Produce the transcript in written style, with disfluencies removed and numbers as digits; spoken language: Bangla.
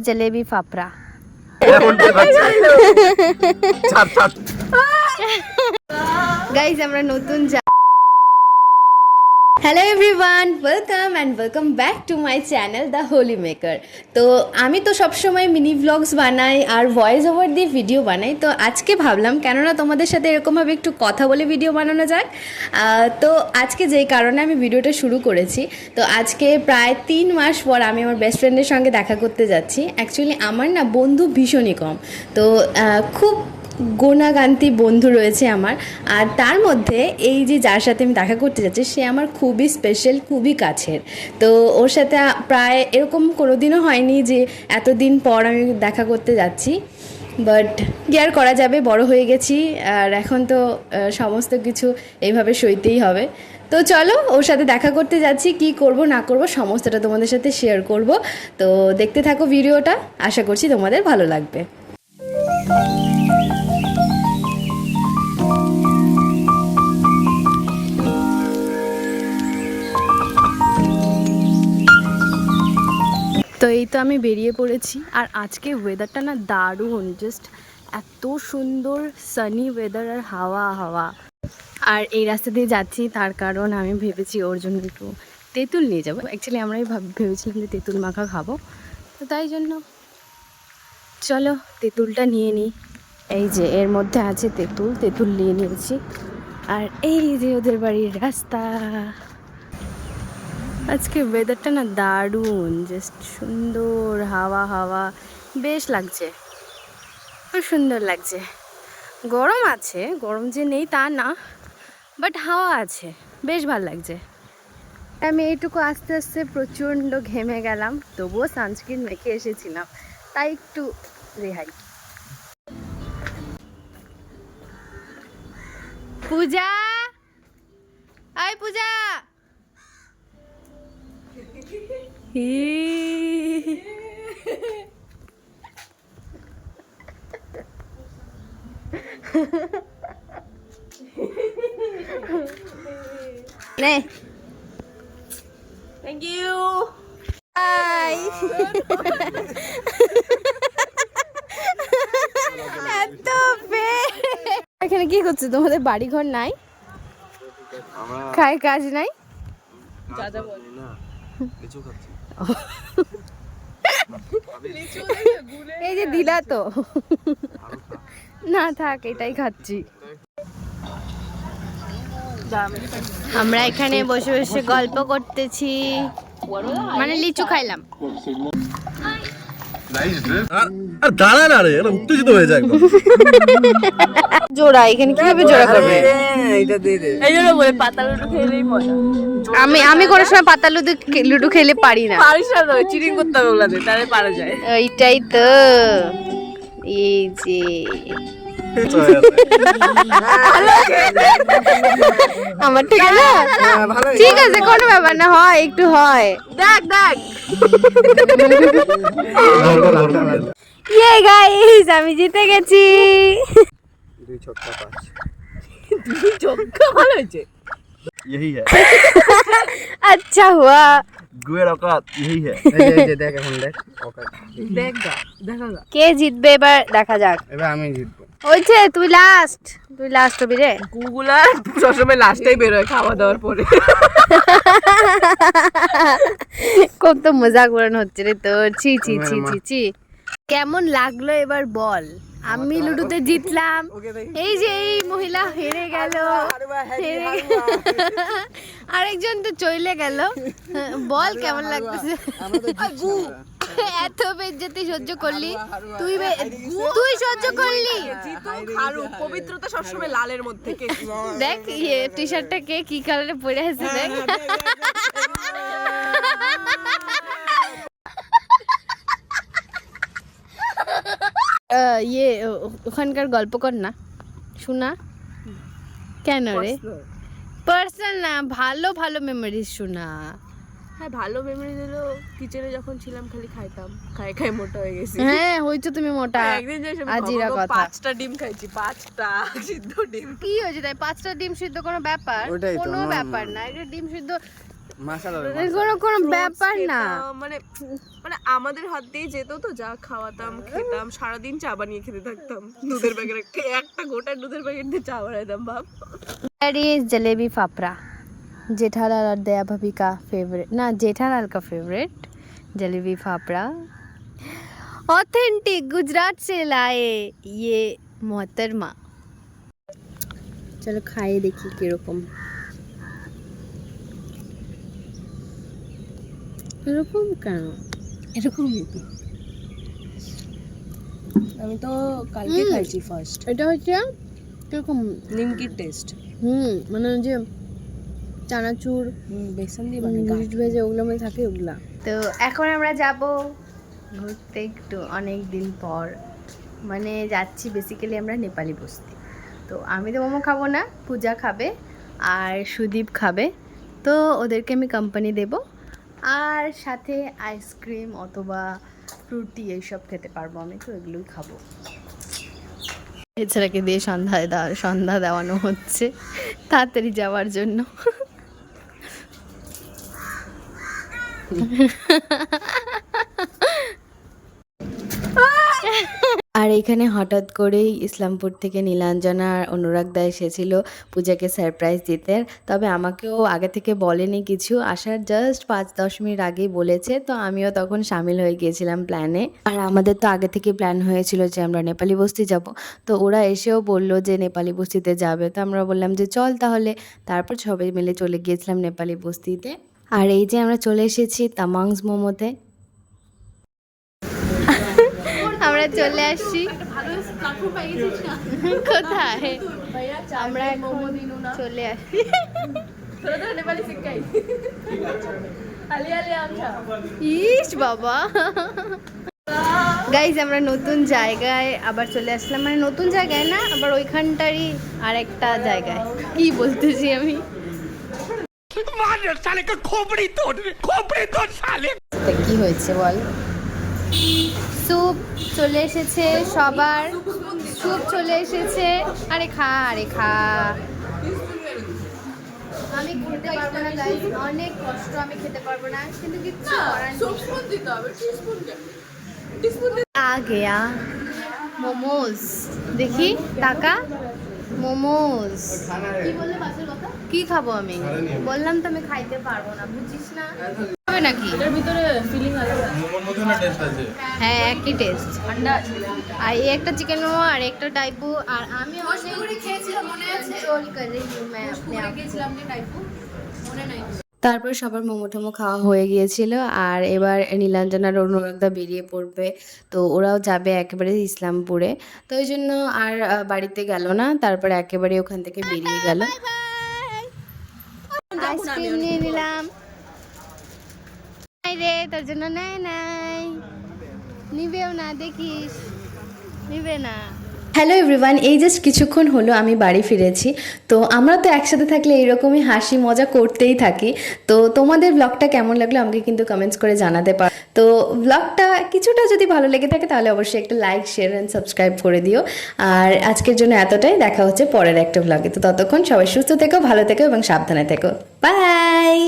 জলেবি ফাপড়া। গাইস আমরা নতুন hello everyone, welcome back to my channel the Holi maker. তো আমি তো সবসময় মিনি ভ্লগস বানাই আর ভয়েস ওভার দিয়ে ভিডিও বানাই। তো আজকে ভাবলাম কেননা তোমাদের সাথে এরকমভাবে একটু কথা বলে ভিডিও বানানো যাক। তো আজকে যেই কারণে আমি ভিডিওটা শুরু করেছি, তো আজকে প্রায় 3 মাস পর আমি আমার বেস্ট ফ্রেন্ডের সঙ্গে দেখা করতে যাচ্ছি। অ্যাকচুয়ালি আমার না বন্ধু ভীষণই কম, তো খুব গুণাগান্তি বন্ধু রয়েছে আমার। আর তার মধ্যে এই যে যার সাথে আমি দেখা করতে যাচ্ছি সে আমার খুবই স্পেশাল, খুবই কাছের। তো ওর সাথে প্রায় এরকম কোনো দিনও হয়নি যে এতদিন পর আমি দেখা করতে যাচ্ছি, বাট কি আর করা যাবে, বড় হয়ে গেছি আর এখন তো সমস্ত কিছু এইভাবে সইতেই হবে। তো চলো ওর সাথে দেখা করতে যাচ্ছি, কি করব না করব সমস্তটা তোমাদের সাথে শেয়ার করব। তো দেখতে থাকো ভিডিওটা, আশা করছি তোমাদের ভালো লাগবে। তো এই তো আমি বেরিয়ে পড়েছি আর আজকে ওয়েদারটা না দারুণ, জাস্ট এত সুন্দর সানি ওয়েদার আর হাওয়া হাওয়া। আর এই রাস্তা দিয়ে যাচ্ছি তার কারণ আমি ভেবেছি ওর জন্য একটু তেঁতুল নিয়ে যাবো। অ্যাকচুয়ালি আমরাই ভেবেছিলাম যে তেঁতুল মাখা খাবো, তো তাই জন্য চলো তেঁতুলটা নিয়ে নিই। এই যে এর মধ্যে আছে তেঁতুল, তেঁতুল নিয়ে নিয়েছি। আর এই যে ওদের বাড়ির রাস্তা। আজকে ওয়েদারটা না দারুণ, জাস্ট সুন্দর হাওয়া হাওয়া, বেশ লাগছে, খুব সুন্দর লাগছে। গরম আছে, গরম যে নেই তা না, বাট হাওয়া আছে, বেশ ভালো লাগছে। আমি এইটুকু আস্তে আস্তে প্রচণ্ড ঘেমে গেলাম, তবুও সানস্ক্রিন মেখে এসেছিলাম, তাই একটু রেহাই। পূজা, আয় পূজা। নে থ্যাংক ইউ। এখানে কি করছো? তোমাদের বাড়ি ঘর নাই, খায় কাজ নাই? এই যে দিলা তো না, থাক, এটাই খাচ্ছি। আমরা এখানে বসে বসে গল্প করতেছি, মানে লিচু খাইলাম। দাঁড়া না রে, উত্তেজিত হয়ে যায় একদম। জোড়া এখানে কিভাবে জোড়া করবে? এই জন্য বলে পাতা লুডু খেলেই মজা। আমি কোনো সময় পাতা লুডু খেলে পারি না। পারিস না তো, চিটিং করতে হবে ওগুলাতে, তাহলে পারা যায়। এইটাই তো, এই যে আমার ঠিক আছে, ঠিক আছে, কোনো ব্যাপার না, হয় একটু হয়। দেখ দেখ, ইয়ে গাইস, আমি জিতে গেছি। 2 ছক্কা 5। দুই চোখা ভালো হয়েছে। यही है, আচ্ছা হুয়া। गुएर औकात यही है। এই যে দেখ, এখন দেখ औकात দেখ গা, দেখা গা। কে জিতবে এবার দেখা যাক। এবার আমি জিতবো। ওইছে তুই লাস্ট হবি রে। গুগুলা সবসময় লাস্টেই বেরোয় খাওয়া দাওয়ার পরে। খুব তো মজাক উড়ানো হচ্ছে রে তোর। ছি ছি ছি ছি ছি। কেমন লাগলো এবার বল? আমি লুডুতে জিতলাম, এই যে এই মহিলা হেরে গেল, আরেকজন তো চলে গেল। বল কেমন লাগতেছে? এত বেজ্জতি সহ্য করলি তুই সহ্য করলি? পবিত্রতা সবসময় লালের মধ্যে। দেখ টি শার্টটা কে কি কালারে পরে আছে দেখ। ইয়ে ওখানকার গল্প কর না, শোনা। কেন রে? পার্সোনাল না, ভালো ভালো মেমোরিজ শোনা। হ্যাঁ, ভালো মেমোরি দিলো। কিচেনে যখন ছিলাম খালি খাইতাম, খাই খাই মোটা হয়ে গেছি। হ্যাঁ হইছো তুমি মোটা। একদিন যে আজিরা কথা, 5টা ডিম খাইছি, 5টা সিদ্ধ ডিম। কি হয়েছে তাই? 5টা ডিম সিদ্ধ কোনো ব্যাপার? কোনো ব্যাপার না, এটা ডিম সিদ্ধ মাশাআল্লাহ কোনো fruits ব্যাপার না। খেতাম, মানে মানে আমাদের হাত দিয়ে যেত তো, যা খাওয়াতাম খেতাম, সারাদিন চা বানিয়ে খেতে থাকতাম দুধের প্যাকেট, একটা গোটা দুধের প্যাকেট দিয়ে চা বানাইতাম ভাব। अरे जलेबी फाफड़ा जेठालाल और दया भाभी का फेवरेट, ना जेठालाल का फेवरेट जलेबी फाफड़ा, ऑथेंटिक गुजरात से लाए ये मोहतरमा। चलो खाए देखी किरकम, এরকম কেন? এরকমই তো। আমি তো কালকে খাইছি ফার্স্ট, এটা হচ্ছে কিরকম নিমকির টেস্ট। মানে ওই যে চানাচুর বেসন দিয়ে মিক্সড ভেজে ওগুলো মধ্যে থাকে ওগুলা। তো এখন আমরা যাব ঘুরতে একটু অনেক দিন পর, মানে যাচ্ছি বেসিক্যালি আমরা নেপালি বস্তি। তো আমি তো মোমো খাবো না, পূজা খাবে আর সুদীপ খাবে, তো ওদেরকে আমি কোম্পানি দেব, আর সাথে আইসক্রিম অথবা ফ্রুটি এইসব খেতে পারবো আমি, তো এগুলোই খাবো। এছাড়াকে দিয়ে সন্ধ্যা দেওয়ানো হচ্ছে তাড়াতাড়ি যাওয়ার জন্য। আর এখানে হঠাৎ করেই ইসলামপুর থেকে নীলাঞ্জনা আর অনুরাগ দা এসেছিল পূজাকে সারপ্রাইজ দিতে। তবে আমাকেও আগে থেকে বলেনি কিছু, আসার জাস্ট 5-10 মিনিট আগেই বলেছে, তো আমিও তখন সামিল হয়ে গিয়েছিলাম প্ল্যানে। আর আমাদের তো আগে থেকে প্ল্যান হয়েছিল যে আমরা নেপালি বস্তি যাব, তো ওরা এসেও বলল যে নেপালি বস্তিতে যাবে, তো আমরা বললাম যে চল তাহলে। তারপর সবাই মিলে চলে গিয়েছিলাম নেপালি বস্তিতে। আর এই যে আমরা চলে এসেছি তামাংস মোমোতে। আমরা চলে আসছি কোথায়, আমরা চলে আসছি ইস বাবা। গাইজ আমরা নতুন জায়গায় আবার চলে আসলাম, মানে নতুন জায়গায় না, আবার ওইখানটারই আরেকটা জায়গায়। কি বলতেছি আমি, কি হয়েছে বল? স্যুপ চলে এসেছে সবার, স্যুপ চলে এসেছে। আরে খা, আরে খা। আমি খেতে পারবো না গাইস, অনেক কষ্ট, আমি খেতে পারবো না, কিন্তু কিচ্ছু করার নেই। आ गया मोमोज, দেখি টাকা মোমোজ। কি বললে পাশের কথা? কি খাবো আমি? বললাম তো আমি খাইতে পারবো না, বুঝিস না? হবে নাকি এর ভিতরে ফিলিং আছে, মোমোর মতো না টেস্ট আছে? হ্যাঁ একই টেস্ট, ঠান্ডা আছে। আর এই একটা চিকেন মোমো আর একটা টাইপু, আর আমি অনেক করে খেয়েছিলাম মনে আছে, চল করে मैं अपने आप গেছিলাম না টাইপু, মনে নাই। তারপর সবার মোমো টোমো খাওয়া হয়ে গিয়েছিল, আর এবার নীলাঞ্জনার অনুরাগদা বেরিয়ে পড়বে, তো ওরাও যাবে একেবারে ইসলামপুরে, তো ওই জন্য আর বাড়িতে গেল না, তারপরে একেবারে ওখান থেকে বেরিয়ে গেল। আইসক্রিম নিয়ে নিলাম, রে তোর জন্য, নাই নাই নিবেও না, দেখিস নিবে না। হ্যালো এভরিওয়ান, এই জাস্ট কিছুক্ষণ হলো আমি বাড়ি ফিরেছি। তো আমরা তো একসাথে থাকলে এইরকমই হাসি মজা করতেই থাকি। তো তোমাদের ব্লগটা কেমন লাগলো আমাকে কিন্তু কমেন্টস করে জানাতে পারো। তো ব্লগটা কিছুটা যদি ভালো লেগে থাকে তাহলে অবশ্যই একটা লাইক, শেয়ার অ্যান্ড সাবস্ক্রাইব করে দিও। আর আজকের জন্য এতটাই, দেখা হচ্ছে পরের একটা ব্লগে। তো ততক্ষণ সবাই সুস্থ থেকো, ভালো থেকো এবং সাবধানে থেকো। বাই।